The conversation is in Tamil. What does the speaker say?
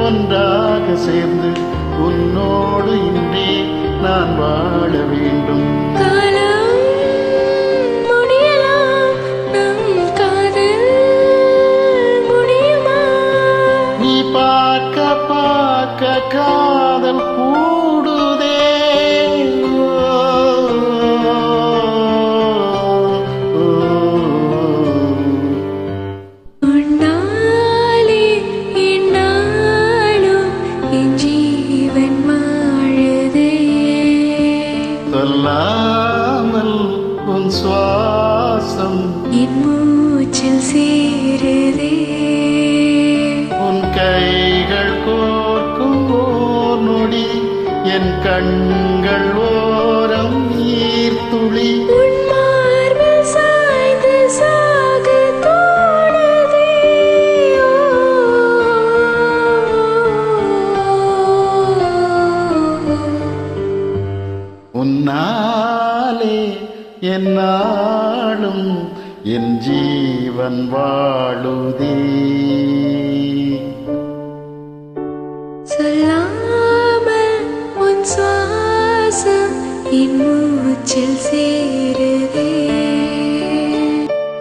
ஒன்றாக சேர்ந்து உன்னோடு இன்றே நான் வாழ வேண்டும். காலம் முடியலாம், நம் காதல் முடியுமா? நீ பார்க்க பார்க்க காதல் கூடுதே. உன்னாலே என்னாலும் என் ஜீவன் வாழுதே. சொல்லாமல் உன் சுவாசம் என் மூச்சில் சேருதே. உன் கைகள் கோர்க்கும் ஓர் நொடி என் கண்கள் ஓரம் நீர்த்துளி. உன் மார்பில் சாய்ந்து சாக தோணுதே. உன்னாலே என்னாலும் என் ஜீவன் வாழுதே.